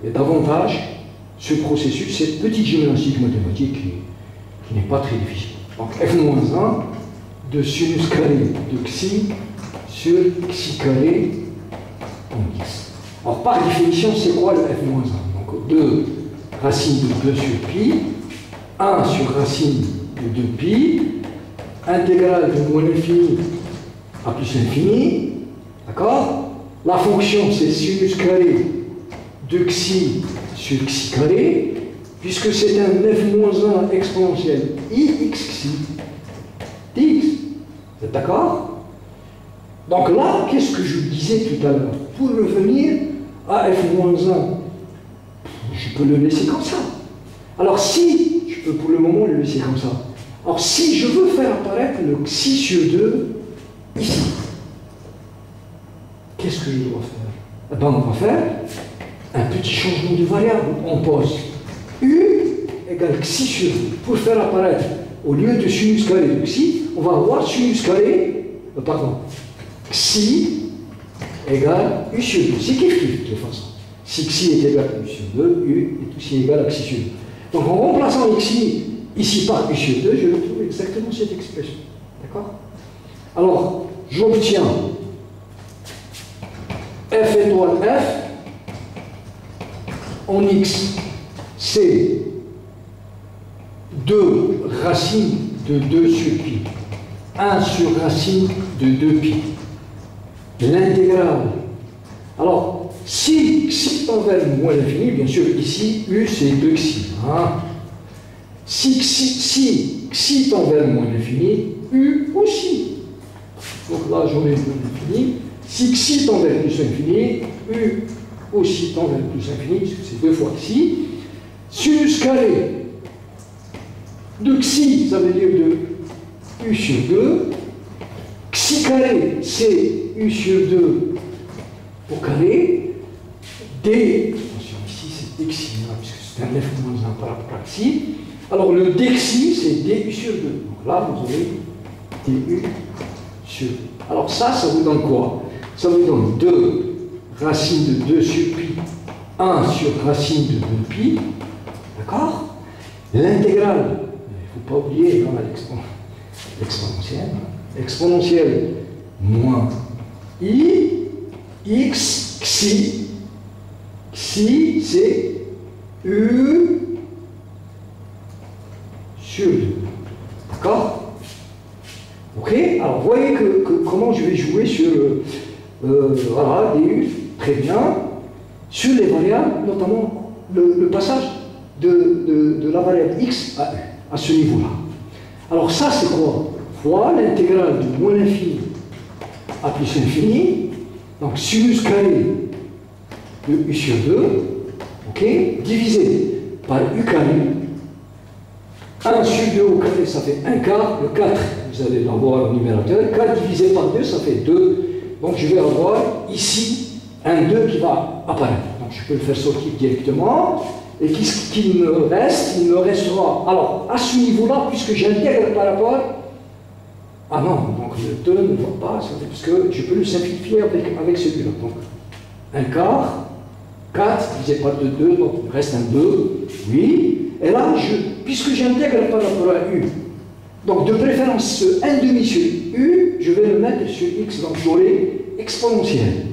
et davantage ce processus, cette petite gymnastique mathématique qui n'est pas très difficile. Donc f-1 de sinus carré de xi sur xi carré en x. Alors par définition, c'est quoi le f-1? Donc 2 racine de 2 sur pi, 1 sur racine de 2 pi, intégrale de moins l'infini à plus l'infini, d'accord? La fonction c'est sinus carré de xi sur xi carré, puisque c'est un f-1 exponentiel ix xi dx. Vous êtes d'accord? Donc là, qu'est-ce que je disais tout à l'heure? Pour revenir à f-1, je peux le laisser comme ça. Alors si, je peux pour le moment le laisser comme ça. Alors si je veux faire apparaître le xi sur 2 ici, qu'est-ce que je dois faire? Eh bien, on va faire un petit changement de variable. On pose u égale xi sur 2. Pour faire apparaître, au lieu de sinus carré de xi, on va avoir sinus carré, xi égale u sur 2. C'est kiff-kiff de toute façon. Si xi est égal à u sur 2, u est aussi égal à xi sur 2. Donc en remplaçant xi ici par u sur 2, je retrouve exactement cette expression. D'accord? Alors, j'obtiens f étoile f en x, c'est 2 racines de 2 sur pi, 1 sur racine de 2 pi. L'intégrale. Alors, si xi tend vers moins l'infini, bien sûr, ici, u c'est 2 xi. Hein. Si xi tend vers moins l'infini, u aussi. Donc là, j'en ai moins l'infini. Si xi tend vers plus l'infini, u aussi tend vers plus l'infini, puisque c'est 2 fois xi. Sinus carré de xi, ça veut dire de u sur 2. Xi carré, c'est u sur 2 au carré. D, attention, ici c'est dxi, puisque c'est un f moins 1 par rapport à xi. Alors le dxi, c'est du sur 2. Donc là, vous avez du sur 2. Alors ça vous donne quoi? Ça vous donne 2 racine de 2 sur pi, 1 sur racine de 2 pi. D'accord? L'intégrale, il ne faut pas oublier l'exponentielle. Exponentielle moins i, x, xi. Xi, c'est u sur 2. D'accord? Ok? Alors, vous voyez comment je vais jouer sur voilà, du, très bien, sur les variables, notamment le passage de la variable x à u, à ce niveau-là. Alors, ça, c'est quoi? Fois l'intégrale de moins l'infini à plus l'infini, donc sinus carré de u sur 2, ok, divisé par u carré. 1 sur 2 au carré, ça fait 1 quart. Le 4, vous allez l'avoir au numérateur. 4 divisé par 2, ça fait 2. Donc je vais avoir ici un 2 qui va apparaître. Donc je peux le faire sortir directement. Et qu'est-ce qu'il me reste? Il me restera. Alors, à ce niveau-là, puisque j'intègre par rapport. Ah non, donc le 2 ne va pas, parce que je peux le simplifier avec celui-là. Donc, 1 quart, 4 divisé par 2, donc il me reste un 2, oui. Et là, puisque j'intègre par rapport à u, donc de préférence ce 1,5 sur u, je vais le mettre sur x, donc j'aurai exponentielle.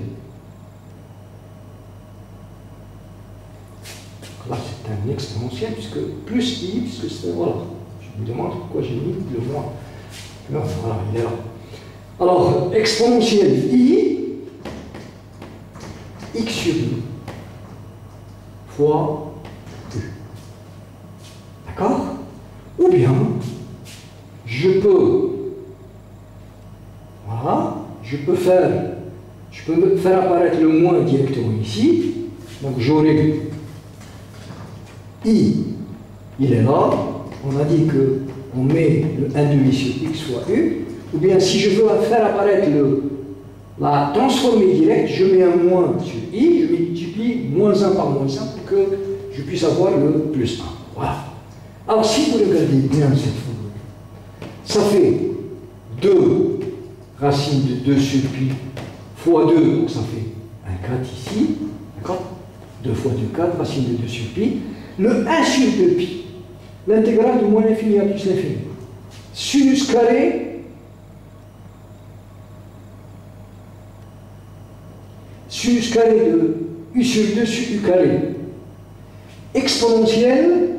Là, c'est un exponentiel, puisque plus i, puisque c'est, voilà. Je me demande pourquoi j'ai mis le moins. Non, voilà, il est là. Alors, exponentielle i, x sur 2, fois u. D'accord? Ou bien, je peux, voilà, je peux faire apparaître le moins directement ici. Donc j'aurai i, il est là. On a dit qu'on met le 1,5 sur x fois u. Ou bien si je veux faire apparaître la transformée directe, je mets un moins sur i, je multiplie moins 1 par moins 1 pour que je puisse avoir le plus 1. Voilà. Alors, si vous regardez bien cette formule, ça fait 2 racine de 2 sur pi fois 2, donc ça fait un 4 ici, d'accord? 2 fois 2, 4, racine de 2 sur pi. Le 1 sur 2 pi, l'intégrale de moins l'infini à plus l'infini. Sinus carré de u sur 2 sur u carré. Exponentielle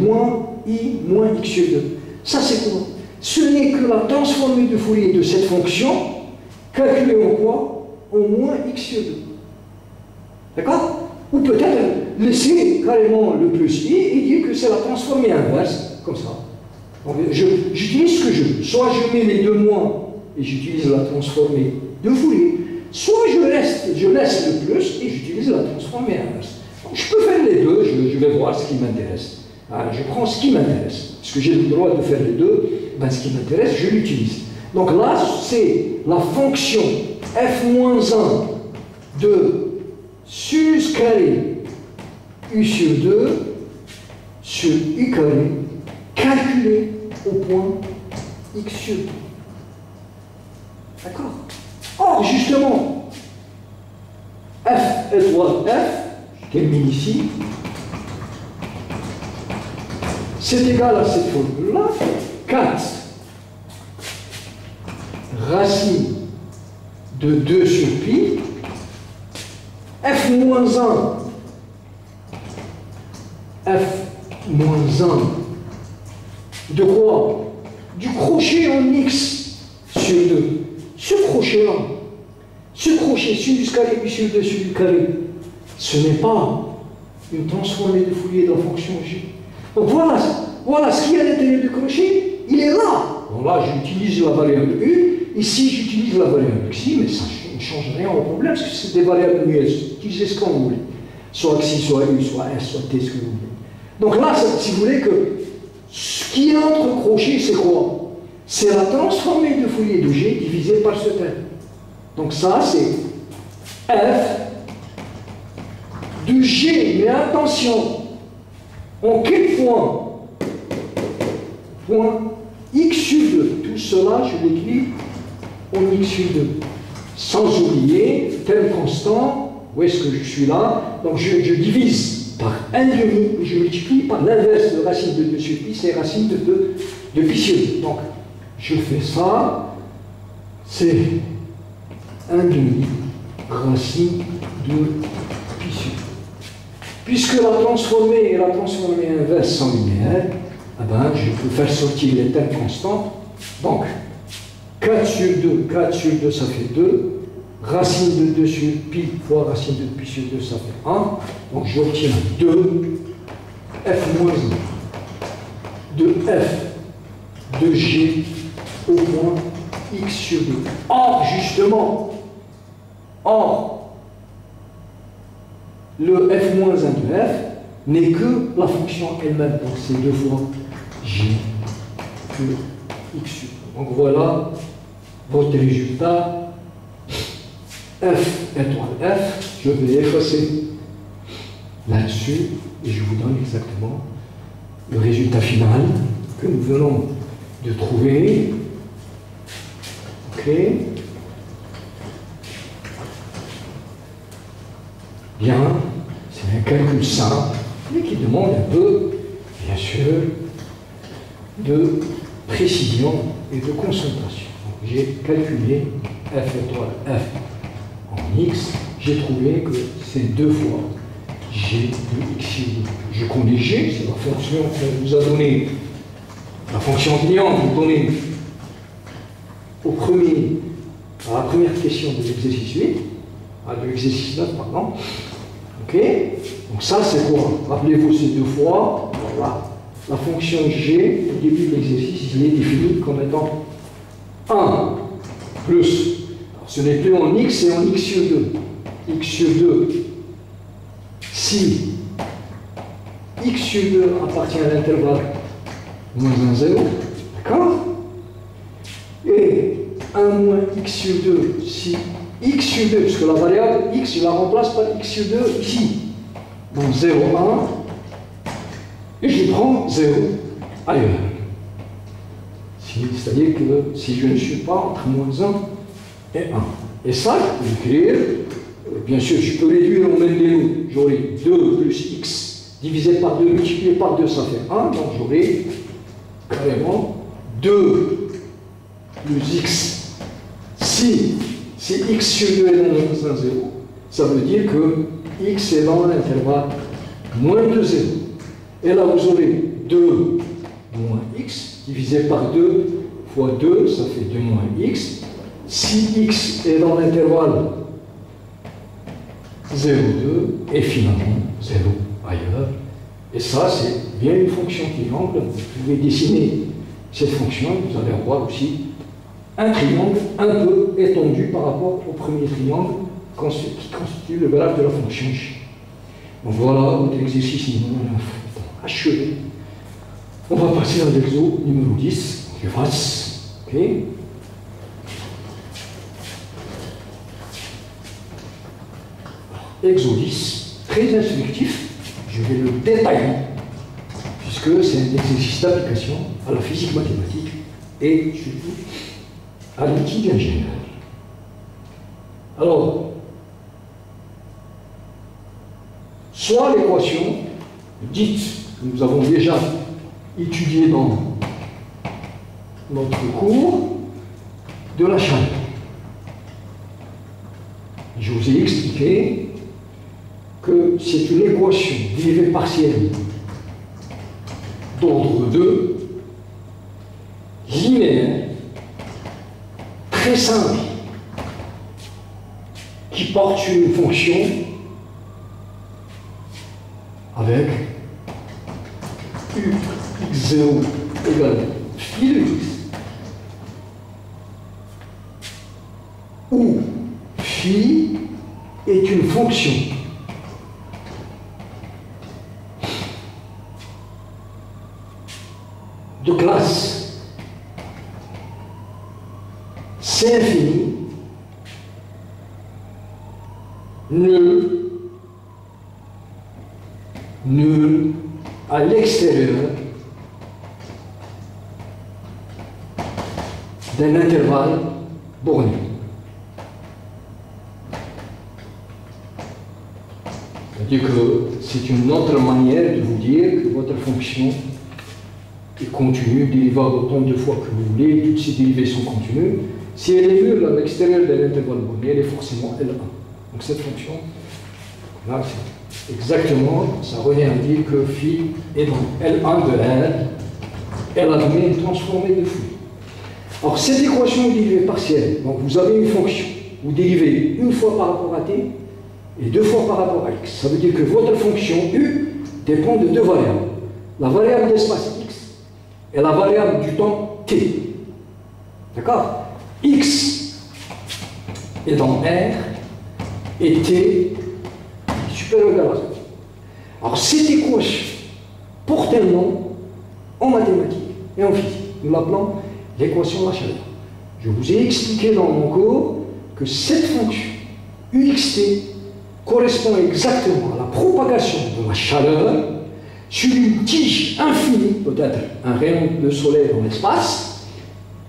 moins i moins x sur 2. Ça c'est quoi? Ce n'est que la transformée de Fourier de cette fonction, calculée en quoi? En moins x sur 2. D'accord? Ou peut-être laisser carrément le plus i et dire que c'est la transformée inverse, comme ça. J'utilise ce que je veux. Soit je mets les deux moins et j'utilise la transformée de Fourier, soit je laisse le plus et j'utilise la transformée inverse. Donc, je peux faire les deux, je vais voir ce qui m'intéresse. Je prends ce qui m'intéresse. Puisque j'ai le droit de faire les deux, ben, ce qui m'intéresse, je l'utilise. Donc là, c'est la fonction f-1 de sinus carré u sur 2 sur u carré calculé au point x sur 2. D'accord? Or, justement, f étoile f, qui est mis ici, c'est égal à cette formule-là, 4 racine de 2 sur pi, f moins 1, de quoi? Du crochet en x sur 2. Ce crochet-là, ce crochet sinus carré u sur 2 sur u carré, ce n'est pas une transformée de Fourier de la fonction g. Donc voilà ce qu'il y a à l'intérieur du crochet, il est là. Donc là, j'utilise la variable u, ici j'utilise la variable xi, mais ça ne change rien au problème, parce que c'est des variables muettes. Utilisez ce qu'on voulait. Soit xi, soit u, soit s, soit t, ce que vous voulez. Donc là, si vous voulez que ce qui est entre crochets, c'est quoi? C'est la transformée de Fourier de g divisée par ce terme. Donc ça, c'est f de g, mais attention, en quel point? Point x sur 2. Tout cela, je l'écris en x sur 2. Sans oublier, terme constant, où est-ce que je suis là? Donc je divise par 1,5 et je multiplie par l'inverse de racine de 2 sur pi, c'est racine de pi sur 2. Donc je fais ça, c'est 1,5 racine de pi sur 2. Puisque la transformée et la transformée inverse sont linéaires, eh ben, je peux faire sortir les termes constants. Donc, 4 sur 2, ça fait 2. Racine de 2 sur pi fois racine de pi sur 2, ça fait 1. Donc, j'obtiens 2 f moins 1 de f de g au point x sur 2. Or, justement, le f-1 de f n'est que la fonction elle-même, donc c'est 2 fois g que x sur 2. Donc voilà votre résultat. F étoile f, je vais effacer là-dessus et je vous donne exactement le résultat final que nous venons de trouver. Ok. Bien, c'est un calcul simple, mais qui demande un peu, bien sûr, de précision et de concentration. J'ai calculé f étoile f en x, j'ai trouvé que c'est 2 fois g de x sur 2. Je connais g, c'est la fonction qu'on vous a donnée, la fonction cliente vous donnée à la première question de l'exercice 8, de l'exercice 9, pardon. Ok? Donc ça, c'est quoi? Rappelez-vous, c'est 2 fois. Voilà. La fonction g, au début de l'exercice, il est défini comme étant 1 plus. Alors, ce n'est plus en x, c'est en x sur 2. X sur 2. Si x sur 2 appartient à l'intervalle moins 1, 0, d'accord? Et 1 moins x sur 2, si x sur 2, puisque la variable x, je la remplace par x sur 2 ici. Donc 0, 1, et je prends 0 ailleurs. C'est-à-dire que si je ne suis pas entre moins 1 et 1. Et ça, je peux l'écrire, bien sûr, je peux réduire en même les divisé par 2, multiplié par 2, ça fait 1. Donc j'aurai carrément 2 plus x. Si x sur 2 est dans un 0, ça veut dire que x est dans l'intervalle moins de 0. Et là, vous aurez 2 moins x divisé par 2 fois 2, ça fait 2 moins x. Si x est dans l'intervalle 0, 2, et finalement 0 ailleurs. Et ça, c'est bien une fonction triangle. Vous pouvez dessiner cette fonction, vous allez avoir aussi un triangle un peu étendu par rapport au premier triangle qui constitue le graphe de la fonction j. Donc voilà votre exercice numéro 9 achevé. On va passer à l'exo numéro 10, je fasse. Ok. Exo 10, très instructif, je vais le détailler, puisque c'est un exercice d'application à la physique mathématique et surtout à l'outil d'ingénieur. Alors, soit l'équation dite que nous avons déjà étudiée dans notre cours de la chaleur. Je vous ai expliqué que c'est une équation dérivée partielle d'ordre 2, linéaire, très simple, qui porte sur une fonction avec u x0 égale phi de x, où phi est une fonction de classe C infini, nul à l'extérieur d'un intervalle borné. C'est-à-dire que c'est une autre manière de vous dire que votre fonction est continue, dérivable autant de fois que vous voulez, toutes ces dérivées sont continues. Si elle est nulle à l'extérieur de l'intervalle borné, elle est forcément L1. Donc cette fonction, là, c'est exactement, ça revient à dire que phi est dans L1 de R, elle admet une transformée de flux. Alors cette équation dérivée partielle, donc vous avez une fonction, vous dérivez une fois par rapport à t et deux fois par rapport à x. Ça veut dire que votre fonction u dépend de deux variables. La variable d'espace x et la variable du temps t. D'accord? X est dans R et t est supérieur à 0. Alors cette équation porte un nom en mathématiques et en physique. Nous l'appelons l'équation de la chaleur. Je vous ai expliqué dans mon cours que cette fonction uxt correspond exactement à la propagation de la chaleur sur une tige infinie, peut-être un rayon de soleil dans l'espace,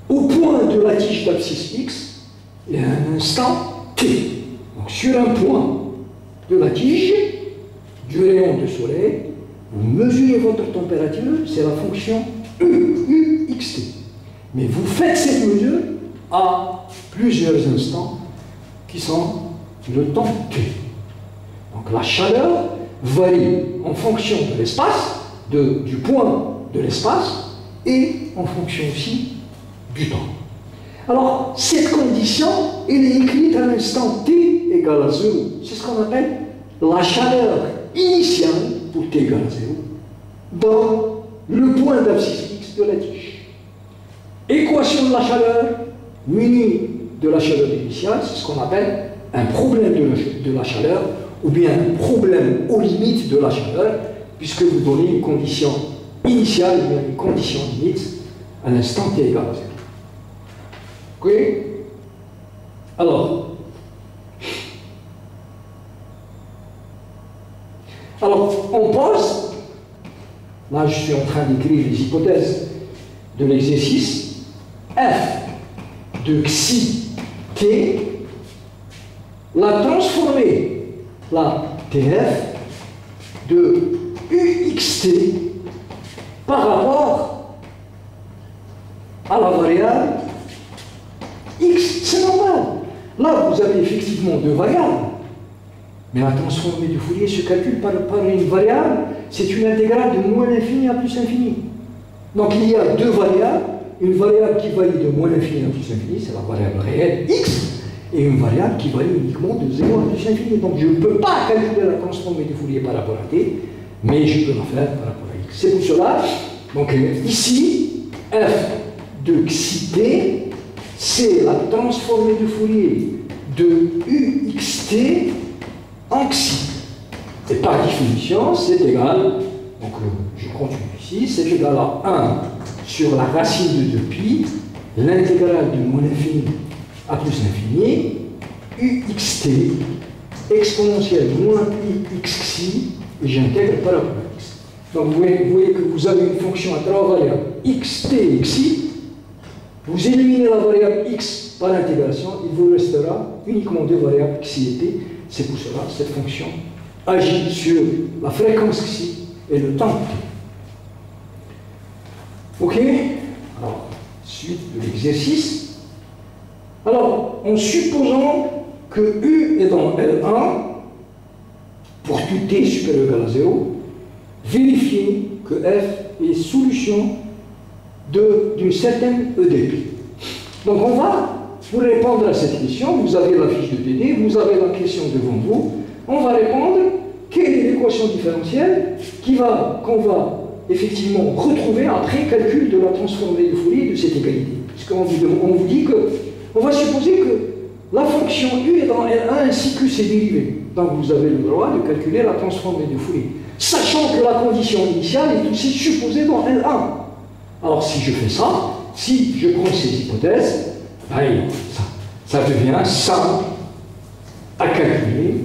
au point de la tige d'abscisse x et à un instant t. Donc sur un point de la tige du rayon de soleil, vous mesurez votre température, c'est la fonction uxt. Mais vous faites cette mesure à plusieurs instants qui sont le temps t. Donc la chaleur varie en fonction de l'espace, du point de l'espace, et en fonction aussi du temps. Alors, cette condition, elle est écrite à l'instant t égale à 0. C'est ce qu'on appelle la chaleur initiale pour t égale à 0 dans le point d'abscisse x de la tige. Équation de la chaleur munie de la chaleur initiale, c'est ce qu'on appelle un problème de la chaleur, ou bien un problème aux limites de la chaleur, puisque vous donnez une condition initiale ou bien une condition limite à l'instant t égale à 0. Ok? Alors, on pose, là je suis en train d'écrire les hypothèses de l'exercice, f de xi t, la transformer, la tf, de uxt par rapport à la variable x. C'est normal. Là, vous avez effectivement deux variables. Mais la transformée de Fourier se calcule par une variable. C'est une intégrale de moins l'infini à plus l'infini. Donc il y a deux variables. Une variable qui varie de moins l'infini à plus l'infini, c'est la variable réelle x. Et une variable qui varie uniquement de 0 à plus l'infini. Donc je ne peux pas calculer la transformée de Fourier par rapport à t, mais je peux la faire par rapport à x. C'est pour cela, donc ici, f de xi t, c'est la transformée de Fourier de uxt en xi. Et par définition, c'est égal, donc je continue ici, c'est égal à 1 sur la racine de 2pi, l'intégrale de moins l'infini à plus l'infini, uxt exponentielle moins uxi, et j'intègre par rapport à x. Donc vous voyez que vous avez une fonction à trois variables, xt et xi. Vous éliminez la variable x par l'intégration, il vous restera uniquement deux variables xi et t. C'est pour cela que cette fonction agit sur la fréquence xi et le temps t. Ok? Alors, suite de l'exercice. Alors, en supposant que U est dans L1, pour tout t supérieur ou égal à 0, vérifiez que F est solution d'une certaine EDP. Donc on va, pour répondre à cette question, vous avez la fiche de TD, vous avez la question devant vous, on va répondre quelle est l'équation différentielle qu'on va effectivement retrouver après calcul de la transformée de Fourier de cette égalité. Puisqu'on vous dit que, on va supposer que la fonction U est dans L1 ainsi que ses dérivés. Donc vous avez le droit de calculer la transformée de Fourier, sachant que la condition initiale est aussi supposée dans L1. Alors si je fais ça, si je prends ces hypothèses, allez, ça devient simple à calculer,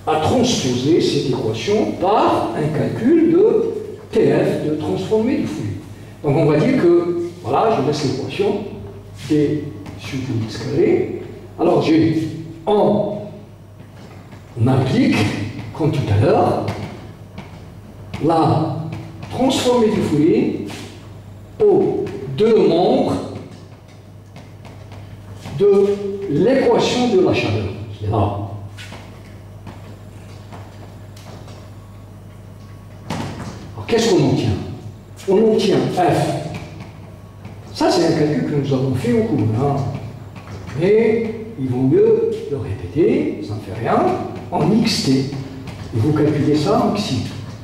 à transposer cette équation par un calcul de TF, de transformée de Fourier. Donc on va dire que, voilà, je laisse l'équation d sur dx carré. Alors on applique, comme tout à l'heure, la transformée de Fourier aux deux membres de l'équation de la chaleur, qui est là. Alors qu'est-ce qu'on obtient? On obtient F. Ça, c'est un calcul que nous avons fait au cours. Hein. Mais il vaut mieux le répéter, ça ne fait rien, en xt. Et vous calculez ça en xi.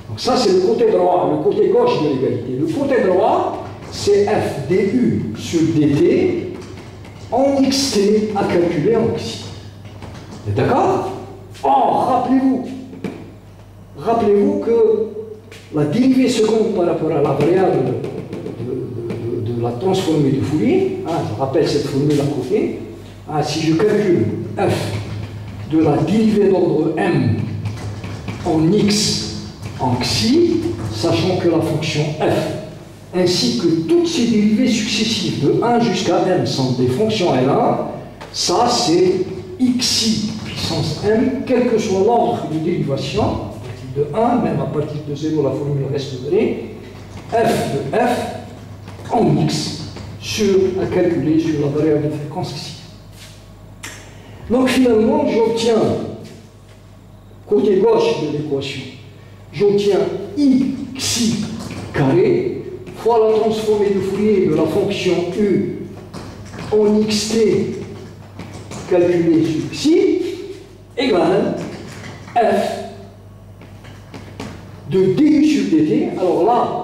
Donc ça, c'est le côté droit, le côté gauche de l'égalité. Le côté droit, c'est f du sur dt en xt à calculer en xi. Vous êtes d'accord? Or, rappelez-vous que la dérivée seconde par rapport à la variable de la transformée de Fourier, hein, je rappelle cette formule à côté, hein, si je calcule f de la dérivée d'ordre m en x en xi, sachant que la fonction f, ainsi que toutes ses dérivées successives de 1 jusqu'à m sont des fonctions L1, ça c'est xi puissance m, quel que soit l'ordre de dérivation, à partir de 1, même à partir de 0, la formule reste vraie, f de f en x à calculer sur la variable de fréquence xi. Donc finalement, j'obtiens, côté gauche de l'équation, j'obtiens i xi carré fois la transformée de Fourier de la fonction u en xt calculée sur xi égale f de du sur dt. Alors là,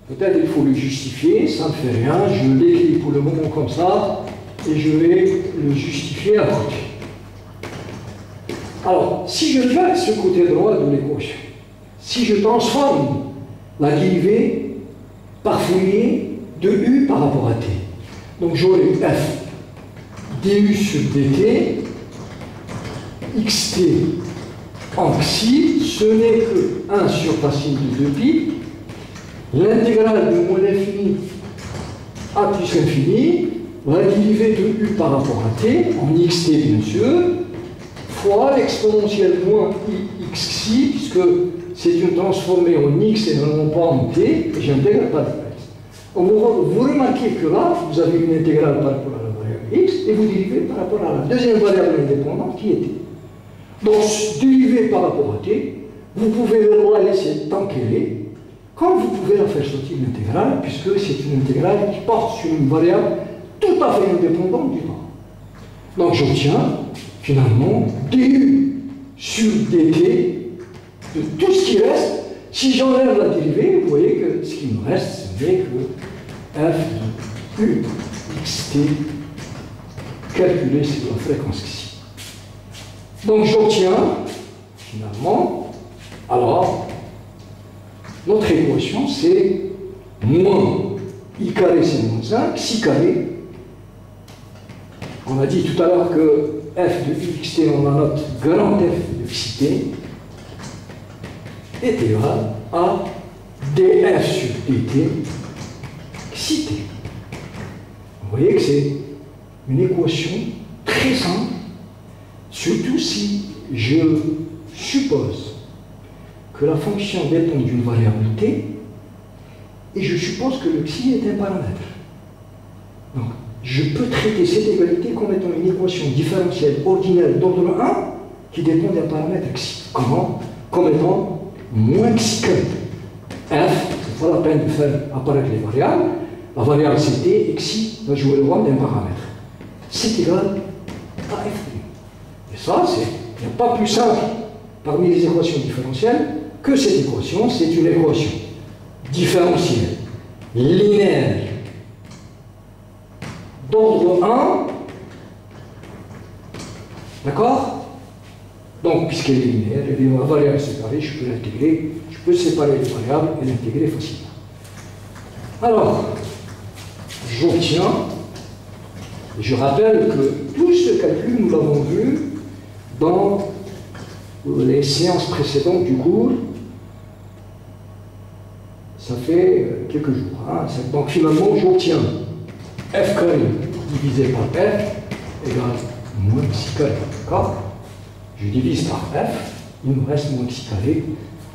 peut-être il faut le justifier, ça ne fait rien, je l'écris pour le moment comme ça, et je vais le justifier à côté. Alors, si je vais ce côté droit de l'équation, si je transforme la dérivée par Fourier de u par rapport à t, donc j'aurai f du sur dt, xt en xi, ce n'est que 1 sur racine de 2pi, l'intégrale de moins l'infini à plus l'infini, la dérivée de u par rapport à t, en xt bien sûr, fois l'exponentielle moins xi, puisque c'est une transformée en x et non pas en t, et j'intègre par s. Vous remarquez que là, vous avez une intégrale par rapport à la variable x, et vous dérivez par rapport à la deuxième variable indépendante qui est t. Donc, dériver par rapport à t, vous pouvez la laisser tant qu'elle est, comme vous pouvez la faire sortir l'intégrale, puisque c'est une intégrale qui porte sur une variable tout à fait indépendante du temps. Donc j'obtiens finalement du sur dt de tout ce qui reste. Si j'enlève la dérivée, vous voyez que ce qui me reste, ce n'est que f de u xt calculé sur la fréquence xi. Donc j'obtiens finalement, alors, notre équation c'est moins I carré c'est moins 1, xi carré. On a dit tout à l'heure que f de uxt, on la note grand F de xi t, est égal à df sur dt xi t. Vous voyez que c'est une équation très simple, surtout si je suppose que la fonction dépend d'une variable t, et je suppose que le xi est un paramètre. Donc, je peux traiter cette égalité comme étant une équation différentielle ordinaire d'ordre 1 qui dépend d'un paramètre xi. Comment? Comme étant moins xi carré. F, c'est pas la peine de faire apparaître les variables. La variable c'est t, et xi va jouer le rôle d'un paramètre. C'est égal à f'. Et ça, il n'y a pas plus simple parmi les équations différentielles que cette équation. C'est une équation différentielle, linéaire, d'ordre 1, d'accord? Donc, puisqu'elle est linéaire, la variable séparée, je peux l'intégrer, je peux séparer les variables et l'intégrer facilement. Alors, j'obtiens, je rappelle que tout ce calcul, nous l'avons vu dans les séances précédentes du cours. Ça fait quelques jours. Hein. Donc finalement, j'obtiens f carré divisé par f égale moins xi carré. D'accord? Je divise par f, il me reste moins xi carré.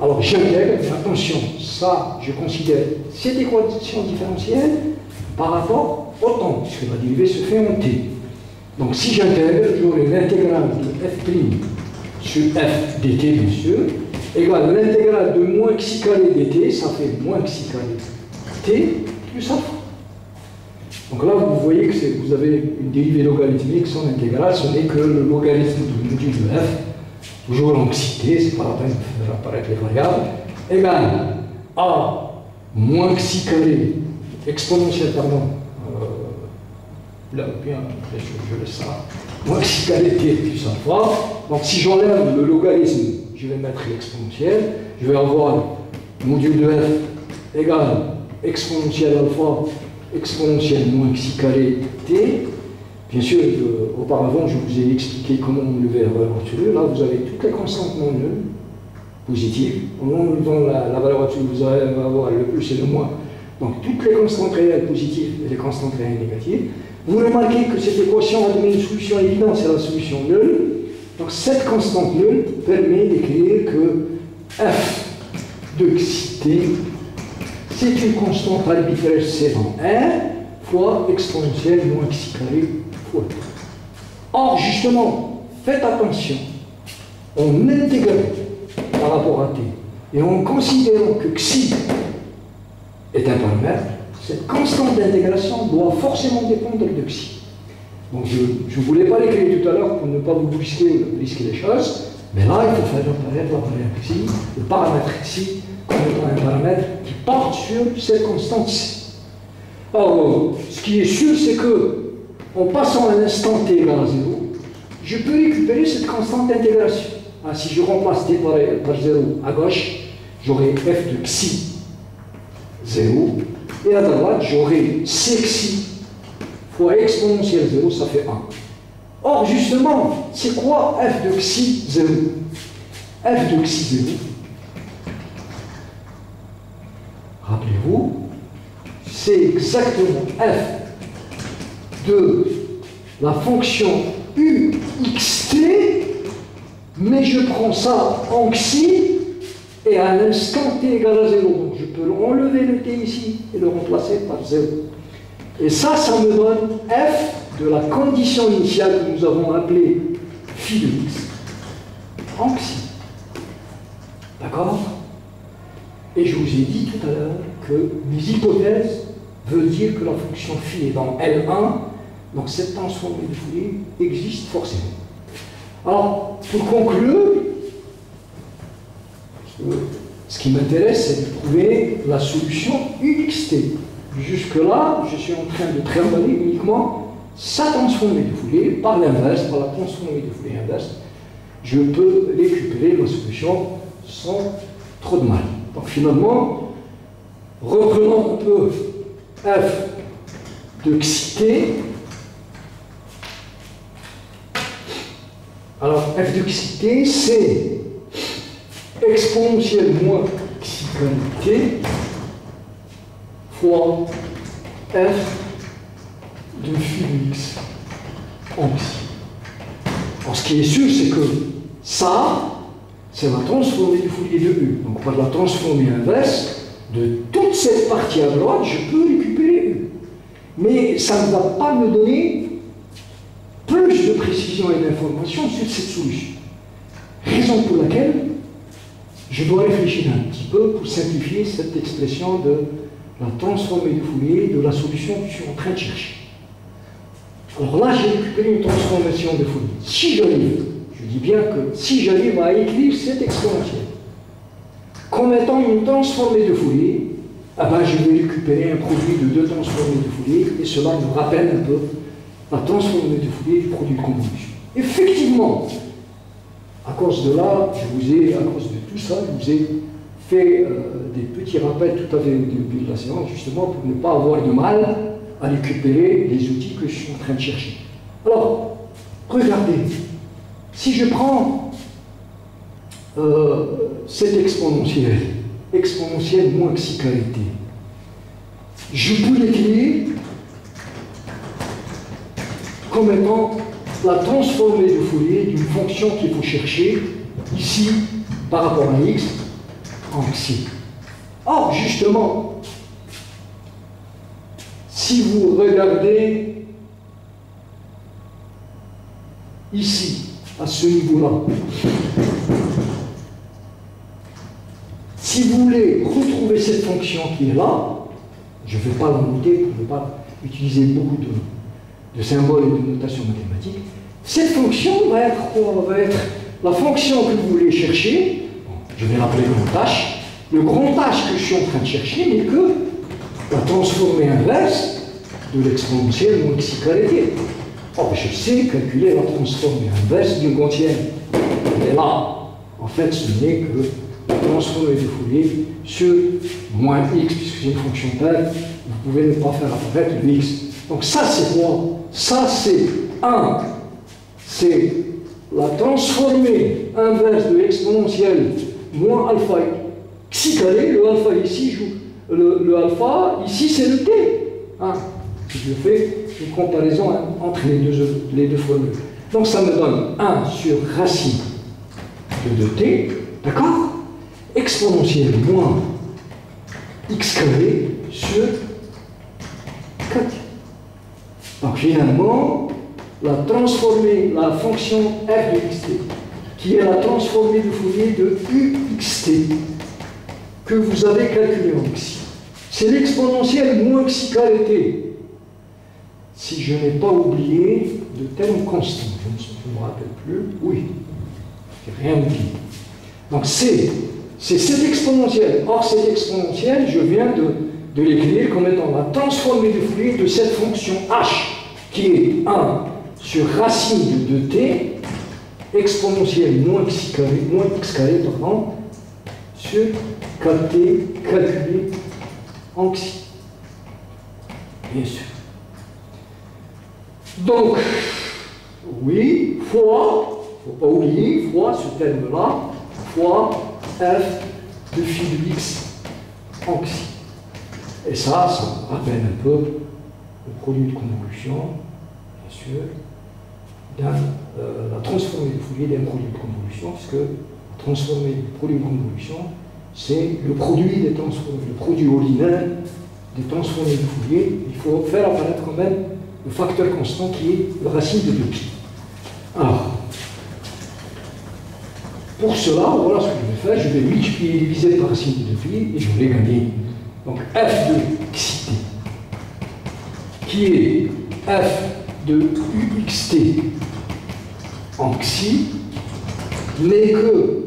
Alors j'intègre, mais attention, ça, je considère cette équation différentielle par rapport au temps, puisque la dérivée se fait en t. Donc si j'intègre, j'aurai l'intégrale de f' sur f dt, bien sûr, égale l'intégrale de moins xi carré dt, ça fait moins xi carré t plus alpha. Donc là, vous voyez que vous avez une dérivée logarithmique, son intégrale, ce n'est que le logarithme du module de f, toujours en xi t, c'est pas la peine de faire apparaître les variables, égale à moins xi carré exponentielle, pardon, là, bien, je laisse ça, moins xi carré t plus alpha. Donc si j'enlève le logarithme, je vais mettre l'exponentielle, je vais avoir module de f égale exponentielle alpha, exponentielle moins xi carré t. Bien sûr, auparavant, je vous ai expliqué comment enlever la valeur absolue. Là, vous avez toutes les constantes non nulles, positives. En enlevant la valeur absolue, vous allez avoir le plus et le moins. Donc, toutes les constantes réelles positives et les constantes réelles négatives. Vous remarquez que cette équation a donné une solution évidente, c'est la solution nulle. Donc, cette constante nulle permet d'écrire que f de xi t, c'est une constante arbitraire C dans R fois exponentielle moins xi carré fois t. Or, justement, faites attention, en intégrant par rapport à t et en considérant que xi est un paramètre, cette constante d'intégration doit forcément dépendre de xi. Donc je ne voulais pas l'écrire tout à l'heure pour ne pas vous brusquer les choses, mais là il faut faire apparaître la variable xi, le paramètre xi, comme étant un paramètre qui porte sur cette constante c. Alors, ce qui est sûr, c'est que en passant à l'instant t égale à 0, je peux récupérer cette constante d'intégration. Ah, si je remplace t par 0 à gauche, j'aurai f de xi 0, et à droite, j'aurai c xi fois exponentielle 0, ça fait 1. Or, justement, c'est quoi f de xi 0? F de xi 0, rappelez-vous, c'est exactement f de la fonction uxt mais je prends ça en xi, et à l'instant t égale à 0. Donc je peux enlever le t ici et le remplacer par 0. Et ça me donne f de la condition initiale que nous avons appelée phi de x en xi. D'accord? Et je vous ai dit tout à l'heure que mes hypothèses veulent dire que la fonction phi est dans L1, donc cette transformée de Fourier existe forcément. Alors, pour conclure, ce qui m'intéresse, c'est de trouver la solution UXT. Jusque-là, je suis en train de travailler uniquement sa transformée de Fourier par l'inverse, par la transformée de Fourier inverse. Je peux récupérer la solution sans trop de mal. Donc finalement, reprenons un peu f de xi t. Alors f de xi t, c'est exponentielle moins xi t fois f de phi de x en xi. Alors ce qui est sûr, c'est que ça, c'est la transformée du Fourier de U. Donc par la transformée inverse, de toute cette partie à droite, je peux récupérer U. Mais ça ne va pas me donner plus de précision et d'information sur cette solution. Raison pour laquelle je dois réfléchir un petit peu pour simplifier cette expression de la transformée de Fourier de la solution que je suis en train de chercher. Alors là, j'ai récupéré une transformation de Fourier. Si j'arrive, je dis bien que si j'arrive à écrire cette exponentielle comme étant une transformée de Fourier, eh ben, je vais récupérer un produit de deux transformées de Fourier, et cela me rappelle un peu la transformée de Fourier du produit de convolution. Effectivement, à cause de là, à cause de tout ça, je vous ai fait des petits rappels tout à fait au début de la séance, justement pour ne pas avoir de mal à récupérer les outils que je suis en train de chercher. Alors, regardez, si je prends cette exponentielle moins xi carré t, je peux l'écrire comme étant la transformée de Fourier d'une fonction qu'il faut chercher ici par rapport à x en xi. Or, justement, si vous regardez ici, à ce niveau-là, si vous voulez retrouver cette fonction qui est là, je ne vais pas la noter pour ne pas utiliser beaucoup de symboles et de notation mathématique, cette fonction va être quoi? Va être la fonction que vous voulez chercher, je vais l'appeler grand H, le grand H que je suis en train de chercher n'est que la transformée inverse de l'exponentielle moins xi carré t. Or, je sais calculer la transformée inverse d'une quantième. Et là, en fait, ce n'est que la transformée de Fourier sur moins x, puisque c'est une fonction telle, vous pouvez ne pas faire apparaître le x. Donc ça, c'est quoi? Ça, c'est 1. C'est la transformée inverse de l'exponentielle moins alpha xi carré. Le alpha ici joue. Le alpha ici, c'est le t. Hein? Je fais une comparaison entre les deux formules. Donc ça me donne 1 sur racine de 2t, d'accord? Exponentielle moins x carré sur 4. Donc finalement, la fonction f de xt, qui est la transformée de Fourier de uxt, que vous avez calculé en xi, c'est l'exponentielle moins xi carré t. Si je n'ai pas oublié de termes constants, je ne me rappelle plus, oui, je n'ai rien oublié. Donc c'est cette exponentielle. Or, cette exponentielle, je viens de l'écrire comme étant la transformée de Fourier de cette fonction h, qui est 1 sur racine de 2t, exponentielle moins x carré, pardon, sur 4t calculé en xi. Bien sûr. Donc, oui, fois, il ne faut pas oublier, fois ce terme-là, fois f de phi de x en xi. Et ça me rappelle un peu le produit de convolution, bien sûr, la transformée de Fourier d'un produit de convolution, puisque la transformée du produit de convolution, c'est le produit des transformés, le produit ordinaire des transformées de Fourier. Il faut faire apparaître quand même le facteur constant qui est la racine de 2π. Alors, pour cela, voilà ce que je vais faire. Je vais multiplier et diviser par racine de 2π et je vais gagner. Donc f de xt, qui est f de uxt en xi, n'est que,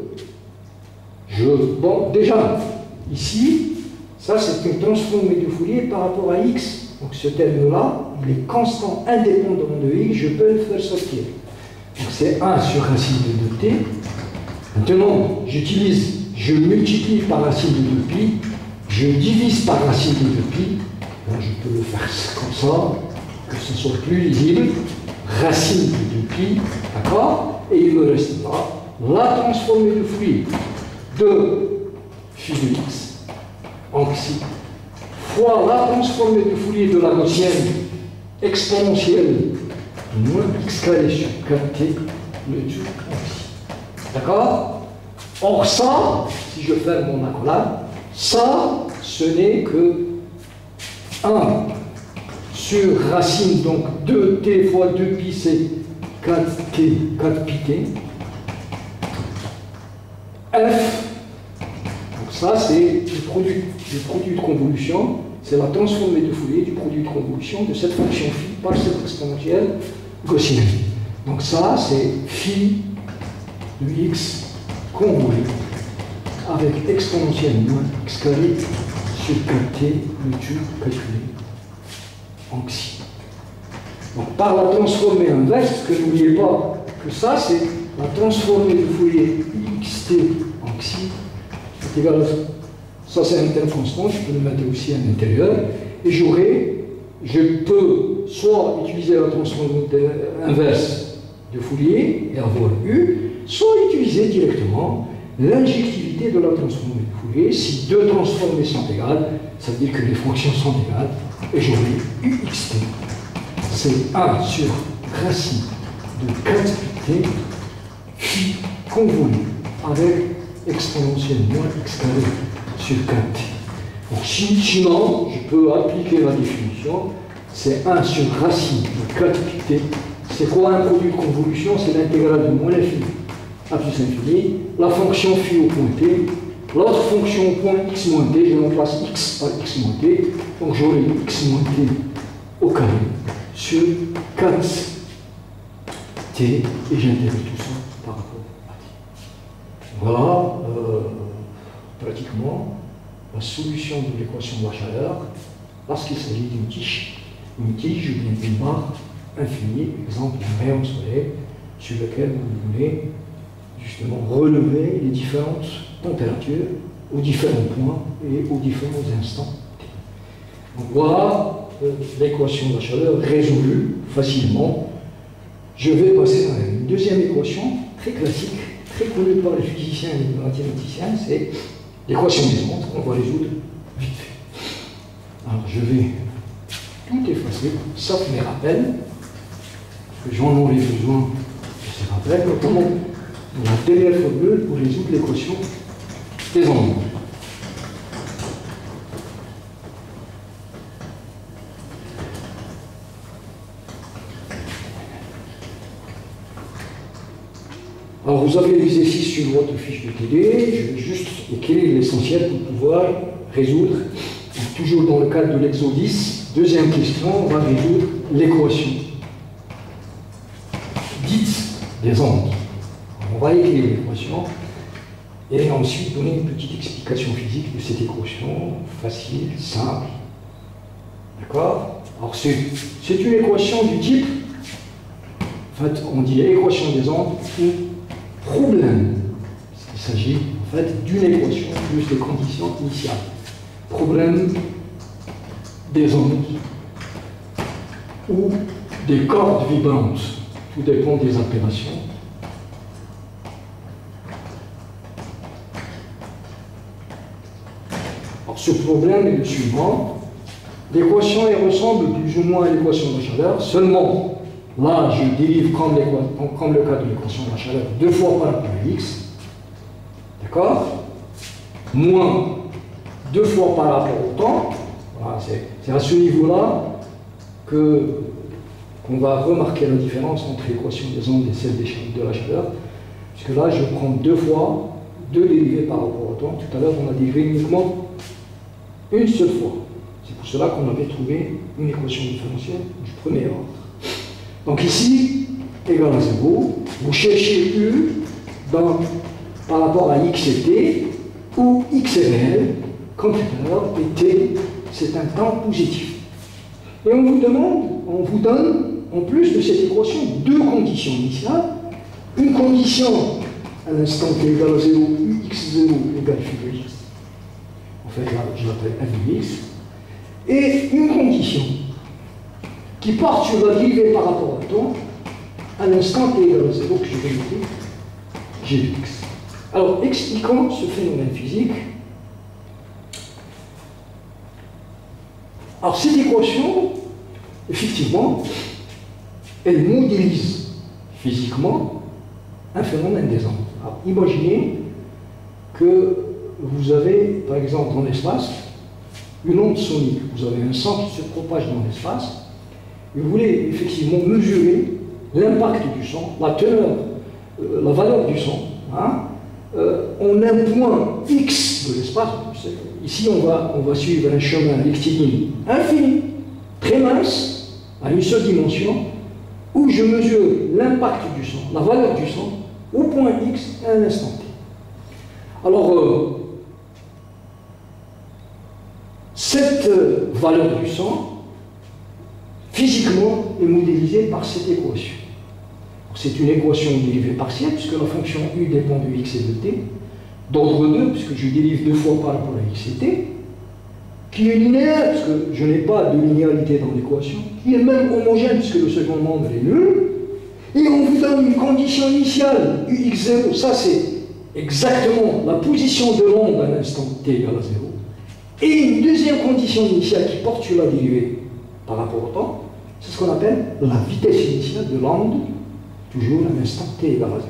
bon, déjà, ici, ça c'est une transformée de Fourier par rapport à x. Donc ce terme-là, il est constant indépendant de x, je peux le faire sortir. Donc c'est 1 sur racine de 2t. Maintenant, je multiplie par racine de 2π, je divise par racine de 2π. Là, je peux le faire comme ça, que ce soit plus lisible. Racine de 2π, d'accord? Et il me restera la transformée de Fourier de phi de x en xi fois la transformée de Fourier de la gaussienne exponentielle moins x carré sur 4t le tout en xi. D'accord? Or ça, si je fais mon accolade, ça, ce n'est que 1 sur racine, donc 2t fois 2π, c'est 4t, 4πt. F, donc ça c'est le produit de convolution, c'est la transformée de Fourier du produit de convolution de cette fonction phi par cette exponentielle gaussienne. Donc ça c'est phi de x convolue avec exponentielle moins x carré sur 4t, le tout calculé en xi. Donc par la transformée inverse, parce que n'oubliez pas que ça c'est la transformée de Fourier uxt en xi est égal à ça. Ça c'est un terme constant, je peux le mettre aussi à l'intérieur. Et je peux soit utiliser la transformée inverse de Fourier et avoir u, soit utiliser directement l'injectivité de la transformée de Fourier. Si deux transformées sont égales, ça veut dire que les fonctions sont égales, et j'aurai uxt. C'est 1 sur racine de 4πt phi convolu avec exponentielle moins x carré sur 4t. Donc sinon, je peux appliquer la définition, c'est 1 sur racine de 4πt. C'est quoi un produit de convolution? C'est l'intégrale de moins l'infini à plus infini, la fonction phi au point t, l'autre fonction au point x moins t, je remplace x par x moins t, donc j'aurai x moins t au carré sur 4t, et j'intègre tout ça par rapport à t. Voilà, pratiquement, la solution de l'équation de la chaleur, lorsqu'il s'agit d'une tige ou bien d'une barre infinie, exemple d'un rayon solaire, sur lequel vous voulez justement relever les différentes températures aux différents points et aux différents instants. Donc voilà l'équation de la chaleur résolue facilement. Je vais passer à une deuxième équation très classique, très connue par les physiciens et les mathématiciens, c'est l'équation des ondes qu'on va résoudre vite fait. Alors je vais tout effacer, sauf mes rappels, parce que j'en aurai besoin de ces rappels, notamment la dernière formule pour résoudre l'équation des ondes. Alors vous avez l'exercice sur votre fiche de TD, je vais juste écrire l'essentiel pour pouvoir résoudre, toujours dans le cadre de l'exo 10, deuxième question, on va résoudre l'équation dite des ondes. On va écrire l'équation et ensuite donner une petite explication physique de cette équation, facile, simple. D'accord? Alors c'est une équation du type, en fait on dit équation des ondes ou problème. Il s'agit en fait d'une équation plus des conditions initiales. Problème des ondes ou des cordes vibrantes. Tout dépend des opérations. Alors ce problème est le suivant. L'équation ressemble plus ou moins à l'équation de chaleur, seulement là, je dérive comme le cas de l'équation de la chaleur, 2 fois par rapport à x, d'accord, moins 2 fois par rapport au temps. Voilà, c'est à ce niveau-là qu'on va remarquer la différence entre l'équation des ondes et celle de la chaleur, puisque là, je prends 2 fois, 2 dérivés par rapport au temps. Tout à l'heure, on a dérivé uniquement une seule fois. C'est pour cela qu'on avait trouvé une équation différentielle du premier ordre. Donc ici, égal à 0, vous cherchez U par rapport à x et t, où x est réel, comme tout à l'heure, et t, c'est un temps positif. Et on vous donne, en plus de cette équation, 2 conditions initiales. Une condition à l'instant t égale à 0, ux0 égale phi de x. En fait, là, je l'appelle f de x. Et une condition qui porte sur la dérivée par rapport au temps à l'instant t égale à 0, que je vais noter g de x. Alors, expliquons ce phénomène physique. Alors, cette équation, effectivement, elle modélise physiquement un phénomène des ondes. Alors, imaginez que vous avez, par exemple, dans l'espace, une onde sonique. Vous avez un son qui se propage dans l'espace, et vous voulez effectivement mesurer l'impact du son, la teneur, la valeur du son, hein, en un point X de l'espace. Ici, on va suivre un chemin rectiligne infini, très mince, à une seule dimension, où je mesure l'impact du son, la valeur du son, au point X à un instant T. Alors, cette valeur du son, physiquement, est modélisée par cette équation. C'est une équation dérivée partielle, puisque la fonction u dépend de x et de t, d'ordre 2, puisque je dérive 2 fois par rapport à x et t, qui est linéaire, parce que je n'ai pas de linéarité dans l'équation, qui est même homogène, puisque le second membre est nul, et on vous donne une condition initiale, ux0, ça c'est exactement la position de l'onde à l'instant t égale à 0, et une deuxième condition initiale qui porte sur la dérivée par rapport au temps, c'est ce qu'on appelle la vitesse initiale de l'onde, toujours à l'instant t égale à 0.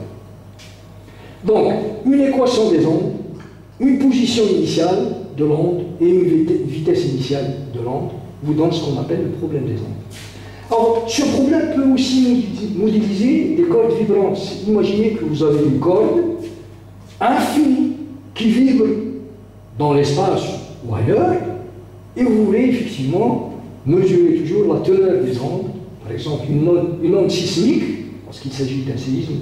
Donc, une équation des ondes, une position initiale de l'onde et une vitesse initiale de l'onde vous donne ce qu'on appelle le problème des ondes. Alors, ce problème peut aussi modéliser des cordes vibrantes. Imaginez que vous avez une corde infinie qui vibre dans l'espace ou ailleurs, et vous voulez effectivement mesurer toujours la teneur des ondes, par exemple une onde sismique, parce qu'il s'agit d'un séisme.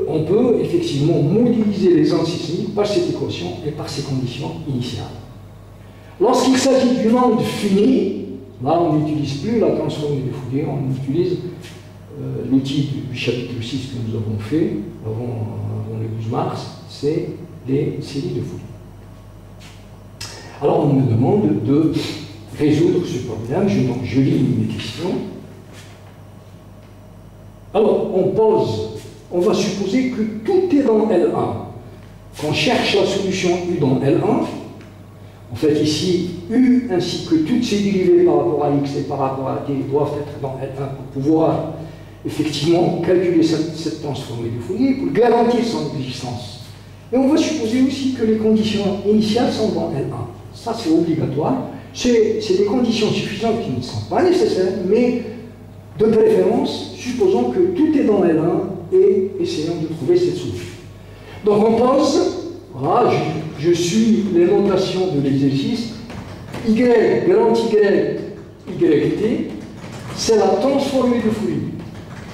On peut effectivement modéliser les ondes sismiques par cette équation et par ces conditions initiales. Lorsqu'il s'agit d'une onde finie, là on n'utilise plus la transformée de Fourier, on utilise l'outil du chapitre 6 que nous avons fait avant le 12 mars, c'est les séries de Fourier. Alors on me demande de résoudre ce problème, je lis mes questions. Alors on va supposer que tout est dans L1. Qu'on cherche la solution U dans L1. En fait, ici, U ainsi que toutes ses dérivées par rapport à X et par rapport à T doivent être dans L1 pour pouvoir effectivement calculer cette transformée de Fourier, pour garantir son existence. Et on va supposer aussi que les conditions initiales sont dans L1. Ça, c'est obligatoire. C'est des conditions suffisantes qui ne sont pas nécessaires, mais de préférence, supposons que tout est dans L1 et essayons de trouver cette solution. Donc on pose, voilà, je suis les notations de l'exercice, Y, grand Y, T, c'est la transformée de Fourier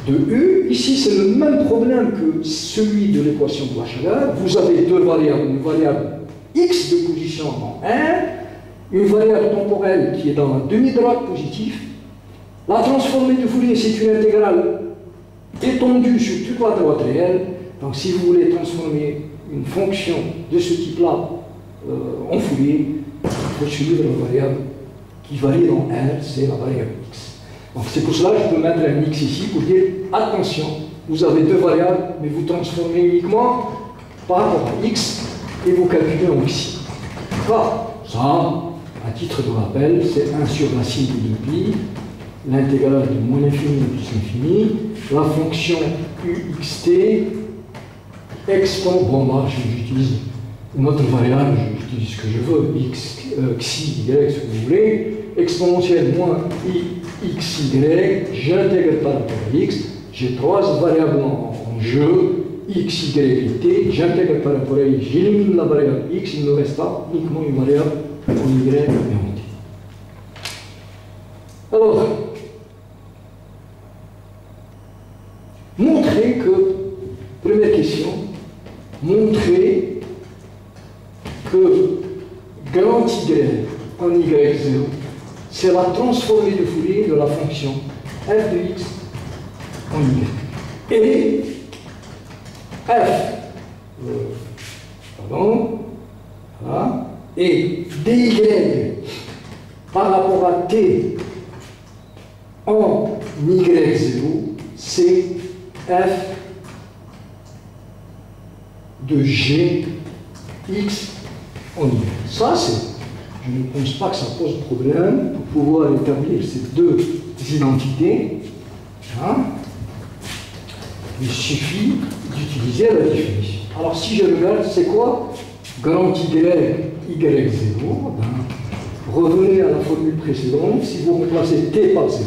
de U. Ici, c'est le même problème que celui de l'équation de la chaleur. Vous avez deux variables, une variable X de position dans R, une variable temporelle qui est dans la demi-droite positive. La transformée de Fourier, c'est une intégrale étendue sur toute la droite réelle. Donc si vous voulez transformer une fonction de ce type-là en Fourier, il faut suivre la variable qui varie dans R, c'est la variable X. Donc c'est pour cela que je peux mettre un X ici pour dire, attention, vous avez deux variables, mais vous transformez uniquement par rapport à X et vous calculez en X. D'accord ? Ça, à titre de rappel, c'est 1 sur racine de pi. l'intégrale de moins l'infini plus l'infini, la fonction uxt exponentielle, bon là j'utilise une autre variable, j'utilise ce que je veux, x, xi, y, ce que vous voulez, exponentielle moins xy, j'intègre par rapport à x, j'ai trois variables en jeu, x, y et t, j'intègre par rapport à x, j'élimine la variable x, il ne me reste pas uniquement une variable en y et en t. Alors, montrer que, première question, montrer que grand Y en Y0, c'est la transformée de Fourier de la fonction f de x en y. Et f, voilà, et dy par rapport à t en y0, c'est f de g x en y. Ça, je ne pense pas que ça pose problème pour pouvoir établir ces deux identités. Hein? Il suffit d'utiliser la définition. Alors, si je regarde, c'est quoi grand Y, Y0? Ben, revenez à la formule précédente. Si vous remplacez t par 0,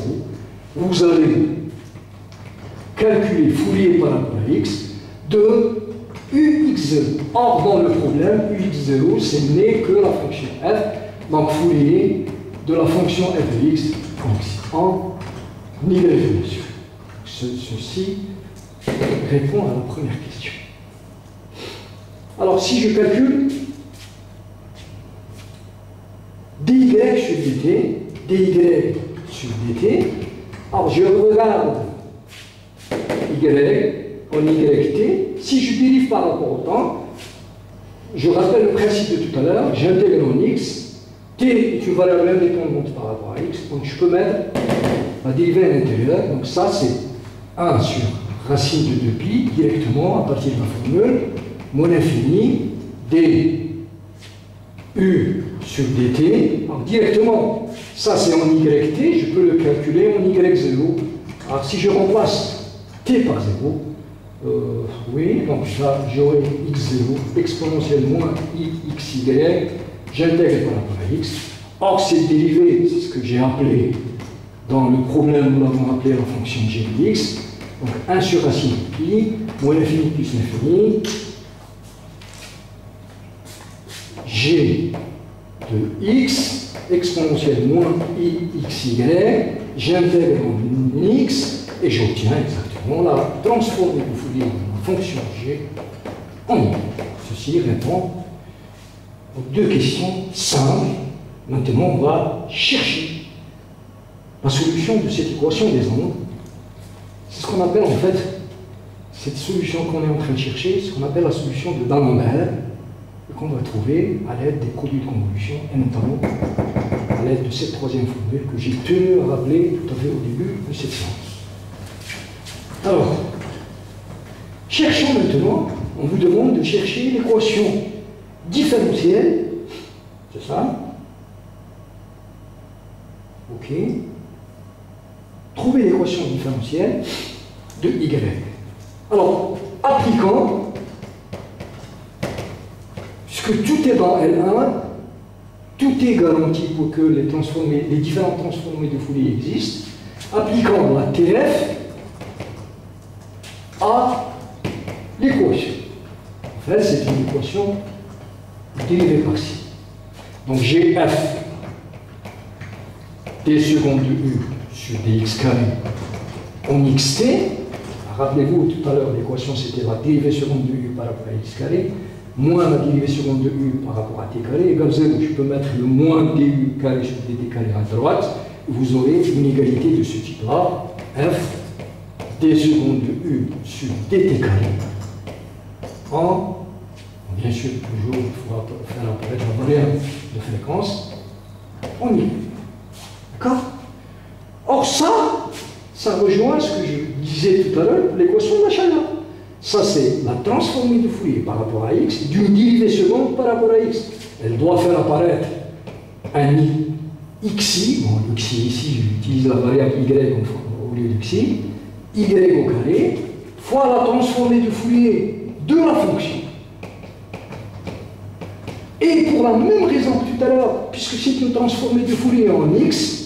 vous allez calculer Fourier par rapport à x de ux0. Or, dans le problème, ux0, ce n'est que la fonction f, donc Fourier de la fonction f de x en y, bien sûr. Ceci répond à la première question. Alors, si je calcule dy sur dt, dy sur dt, alors je regarde y en yt, si je dérive par rapport au temps, je rappelle le principe de tout à l'heure, j'intègre en x, t est une variable indépendante par rapport à x, donc je peux mettre la dérivée à l'intérieur, donc ça c'est 1 sur racine de 2pi, directement à partir de la formule, moins l'infini, d u sur dt, alors directement, ça c'est en yt, je peux le calculer en y0, alors si je remplace t par 0, oui, donc là j'aurai x0 exponentielle moins xy, j'intègre par rapport à x. Or, cette dérivée, c'est ce que j'ai appelé, dans le problème, nous l'avons appelé la fonction g de x, donc 1 sur racine de pi, moins l'infini plus l'infini, g de x exponentielle moins xy, j'intègre en x, et j'obtiens exactement la transformée de Fourier de la fonction g en y. Ceci répond aux deux questions simples. Maintenant, on va chercher la solution de cette équation des ondes. C'est ce qu'on appelle en fait, cette solution qu'on est en train de chercher, ce qu'on appelle la solution de D'Alembert, qu'on va trouver à l'aide des produits de convolution, et notamment à l'aide de cette troisième formule que j'ai tenu à rappeler tout à fait au début de cette séance. Alors, cherchons maintenant, on vous demande de chercher l'équation différentielle, c'est ça? Ok. Trouver l'équation différentielle de y. Alors, appliquant, puisque tout est dans L1, tout est garanti pour que les différentes transformées de Fourier existent, appliquant la TF à l'équation. En fait, c'est une équation dérivée partielle. Donc j'ai f d seconde de u sur dx carré en xt. Rappelez-vous, tout à l'heure, l'équation c'était la dérivée seconde de u par rapport à x carré, moins la dérivée seconde de u par rapport à t carré, égale 0. Je peux mettre le moins du carré sur dt carré à droite, et vous aurez une égalité de ce type-là, f d seconde de u sur dt carré en, bien sûr, toujours, il faudra faire apparaître la variable de fréquence en y. D'accord? Or ça rejoint ce que je disais tout à l'heure pour l'équation de Machala. Ça, c'est la transformée de Fourier par rapport à x d'une dérivée seconde par rapport à x. Elle doit faire apparaître un i xi, bon, le xi ici, j'utilise la variable y au lieu de xi, y au carré, fois la transformée de Fourier de la fonction. Et pour la même raison que tout à l'heure, puisque c'est une transformée de Fourier en x,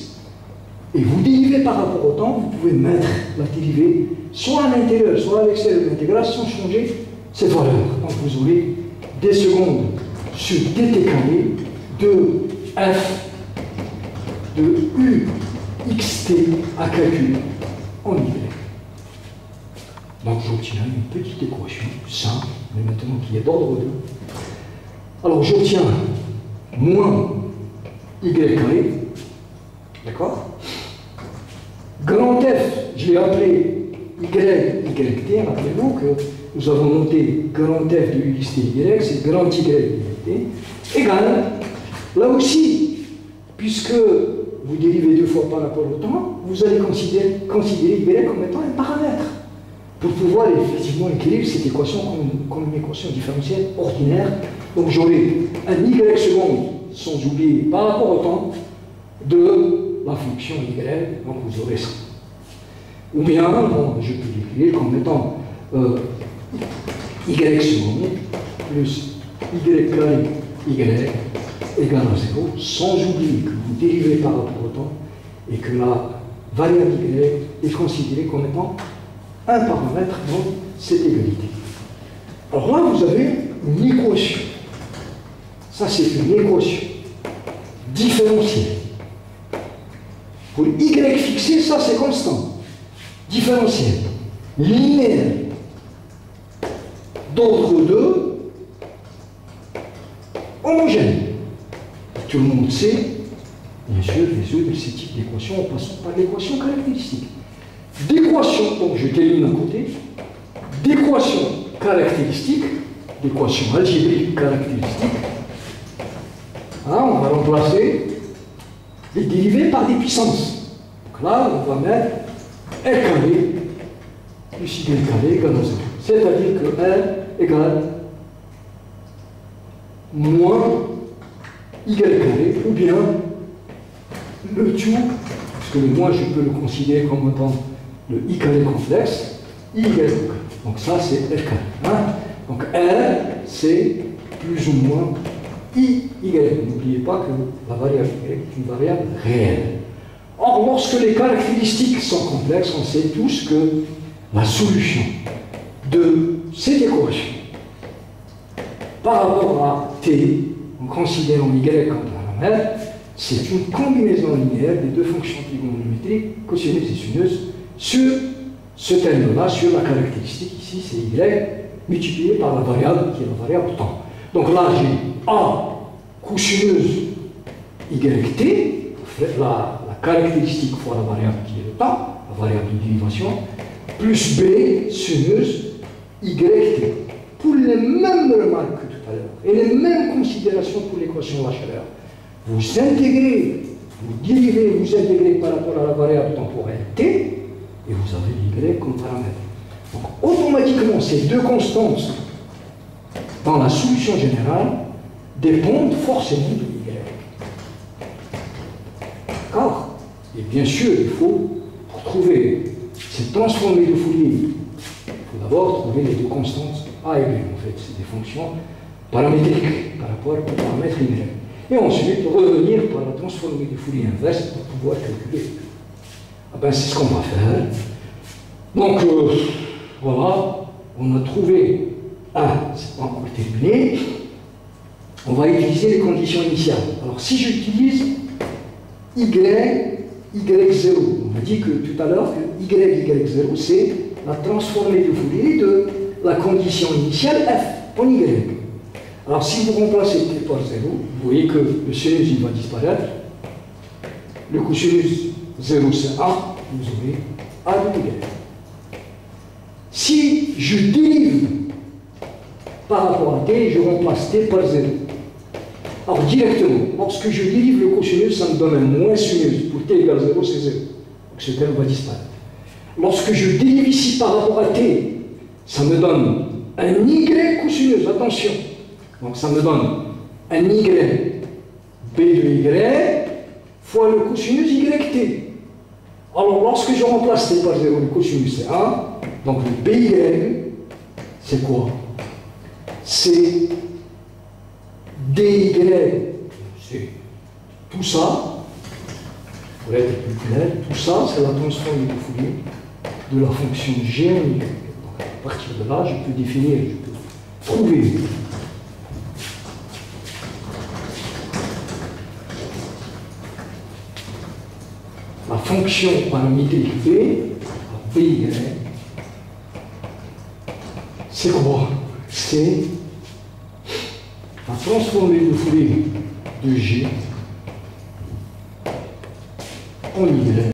et vous dérivez par rapport au temps, vous pouvez mettre la dérivée soit à l'intérieur, soit à l'extérieur de l'intégrale sans changer cette valeur. Donc vous aurez des secondes sur dt carré de f de u xt à calculer en y. Donc j'obtiens une petite équation simple, mais maintenant qui est d'ordre 2. Alors j'obtiens moins y carré, d'accord? Grand F, je l'ai appelé YT, rappelez-vous que nous avons noté grand F de UXT Y, c'est grand YT, égale, là aussi, puisque vous dérivez deux fois par rapport au temps, vous allez considérer Y comme étant un paramètre pour pouvoir effectivement écrire cette équation comme une équation différentielle ordinaire. Donc j'aurai un Y seconde, sans oublier par rapport au temps, de la fonction Y, donc vous aurez ça. Ou bien, bon, je peux l'écrire comme étant Y seconde plus Y carré Y égale à 0, sans oublier que vous dérivez par rapport au temps et que la variable Y est considérée comme étant un paramètre dans cette égalité. Alors là, vous avez une équation. Ça, c'est une équation différentielle. Pour y fixé, ça, c'est constant. Différentiel. Linéaire. D'ordre 2. Homogène. Tout le monde sait, bien sûr, résoudre ce type d'équation en passant par l'équation caractéristique. D'équation, donc je termine à côté, d'équation caractéristique, d'équation algébrique caractéristique. Hein, on va remplacer les dérivés par des puissances. Donc là, on va mettre L carré plus Y carré égale à 0. C'est-à-dire que L égale moins Y carré, ou bien le tout, puisque le moins je peux le considérer comme étant le I carré complexe, I égale au carré. Donc ça c'est L carré. Hein? Donc L c'est plus ou moins I Y. N'oubliez pas que la variable Y est une variable réelle. Or, lorsque les caractéristiques sont complexes, on sait tous que la solution de cette équation par rapport à T, en considérant Y comme paramètre, c'est une combinaison linéaire des deux fonctions trigonométriques, cosinus et sinus, sur ce terme-là, sur la caractéristique, ici c'est Y, multiplié par la variable qui est la variable temps. Donc là, j'ai A cosinus YT, la caractéristique fois la variable qui est le temps, la variable de dérivation, plus B sinus YT. Pour les mêmes remarques que tout à l'heure, et les mêmes considérations pour l'équation de la chaleur. Vous intégrez, vous dérivez, vous intégrez par rapport à la variable temporelle T, et vous avez Y comme paramètre. Donc, automatiquement, ces deux constantes dans la solution générale dépendent forcément de Y. D'accord? Et bien sûr, il faut, pour trouver cette transformée de Fourier, il faut d'abord trouver les deux constantes A et B. En fait, c'est des fonctions paramétriques par rapport au paramètre Y. Et ensuite, revenir par la transformée de Fourier inverse pour pouvoir calculer. Ah ben, c'est ce qu'on va faire. Donc, voilà, on a trouvé c'est pas encore terminé. On va utiliser les conditions initiales. Alors, si j'utilise Y0, on a dit que tout à l'heure que Y0, c'est la transformée de Fourier de la condition initiale F en Y. Alors, si vous remplacez T par 0, vous voyez que le sinus il va disparaître. Le cosinus 0, c'est A, vous aurez A de Y. Si je dérive par rapport à T, je remplace T par 0. Alors, directement, lorsque je dérive le cosinus, ça me donne un moins sinus. Pour T égale 0, c'est 0. Donc, ce terme va disparaître. Lorsque je dérive ici par rapport à T, ça me donne un Y cosinus, attention. Donc ça me donne un Y B de Y fois le cosinus YT. Alors, lorsque je remplace t par 0, le cosinus c'est 1, donc le BY, c'est quoi? C'est DY, c'est tout ça, pour être plus clair, tout ça, c'est la transformée de Fourier de la fonction G en Y. Donc, à partir de là, je peux définir, je peux trouver la fonction paramétrique B, BY, c'est quoi? C'est la transformée de Fourier de G en Y